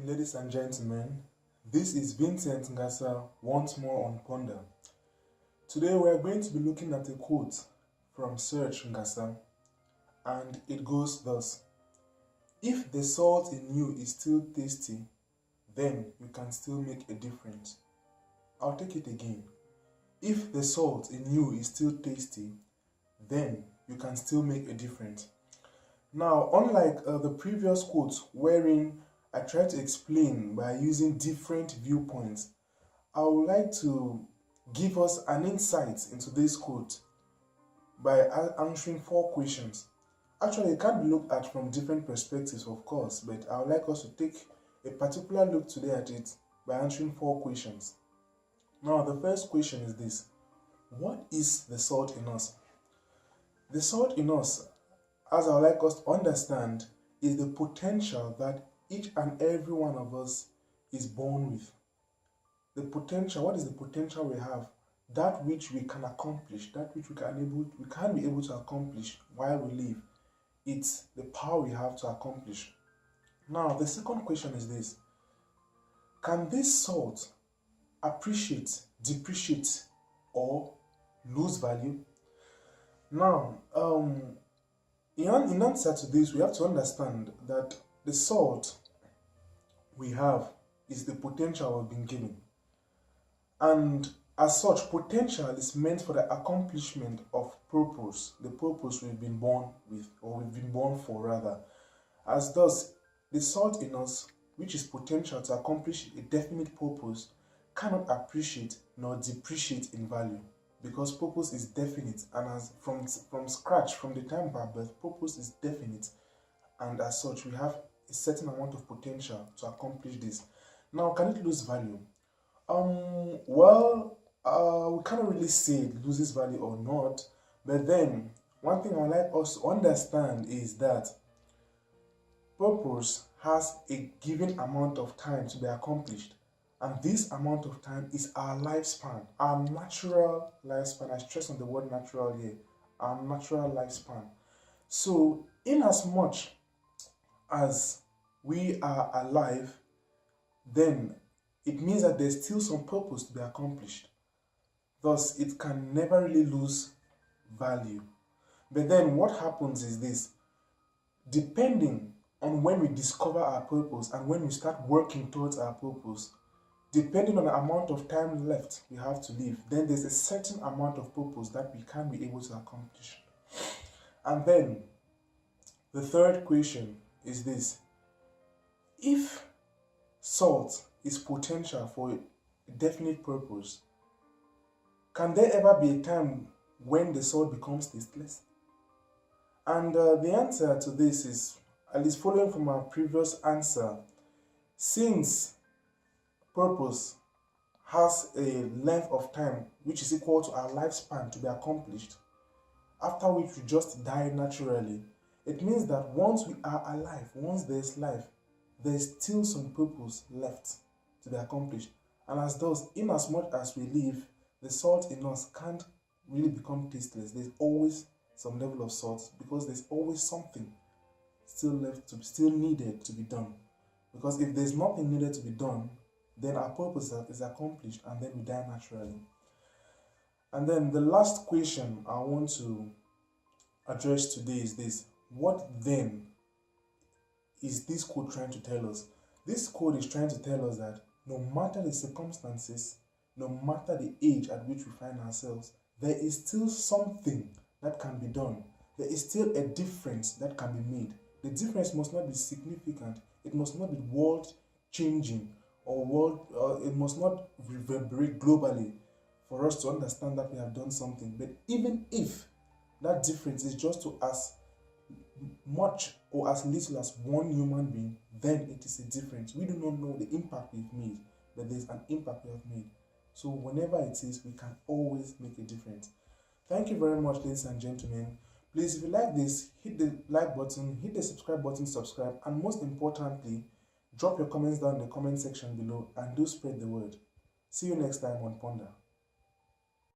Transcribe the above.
Ladies and gentlemen, this is Vincent Ngasa once more on Ponder. Today we are going to be looking at a quote from Serge Ngasa, and it goes thus: "If the salt in you is still tasty, then you can still make a difference." I'll take it again. If the salt in you is still tasty, then you can still make a difference. Now, unlike the previous quotes wherein I try to explain by using different viewpoints, I would like to give us an insight into this quote by answering 4 questions. Actually, it can be looked at from different perspectives, of course, but I would like us to take a particular look today at it by answering 4 questions. Now, the first question is this: what is the salt in us? The salt in us, as I would like us to understand, is the potential that each and every one of us is born with. The potential, what is the potential we have? That which we can accomplish, that which we can be able to accomplish while we live. It's the power we have to accomplish. Now, the second question is this: can this salt appreciate, depreciate, or lose value? Now, in answer to this, we have to understand that the salt we have is the potential we've been given. And as such, potential is meant for the accomplishment of purpose, the purpose we've been born with, or we've been born for rather. As thus, the salt in us, which is potential to accomplish a definite purpose, cannot appreciate nor depreciate in value, because purpose is definite, and as from scratch, from the time of our birth, purpose is definite, and as such, we have a certain amount of potential to accomplish this. Now, can it lose value? We cannot really say it loses value or not, but then one thing I would like us to understand is that purpose has a given amount of time to be accomplished, and this amount of time is our lifespan, our natural lifespan. I stress on the word natural here, our natural lifespan. So, in as much as we are alive, then it means that there's still some purpose to be accomplished. Thus, it can never really lose value. But then what happens is this: depending on when we discover our purpose and when we start working towards our purpose, depending on the amount of time left we have to live, then there's a certain amount of purpose that we can be able to accomplish. And then the third question is this: if salt is potential for a definite purpose, can there ever be a time when the salt becomes tasteless? And the answer to this is, at least following from our previous answer, since purpose has a length of time which is equal to our lifespan to be accomplished, after which we just die naturally, it means that once we are alive, once there's life, there's still some purpose left to be accomplished. And as thus, in as much as we live, the salt in us can't really become tasteless. There's always some level of salt, because there's always something still needed to be done. Because if there's nothing needed to be done, then our purpose is accomplished, and then we die naturally. And then the last question I want to address today is this: what then is this quote trying to tell us? This quote is trying to tell us that no matter the circumstances, no matter the age at which we find ourselves, there is still something that can be done. There is still a difference that can be made. The difference must not be significant. It must not be world-changing, or it must not reverberate globally for us to understand that we have done something. But even if that difference is just to as much or as little as one human being, then it is a difference. We do not know the impact we've made, but there's an impact we have made. So whenever it is, we can always make a difference. Thank you very much, ladies and gentlemen. Please, if you like this, hit the like button, hit the subscribe button, subscribe, and most importantly, drop your comments down in the comment section below, and do spread the word. See you next time on Ponder.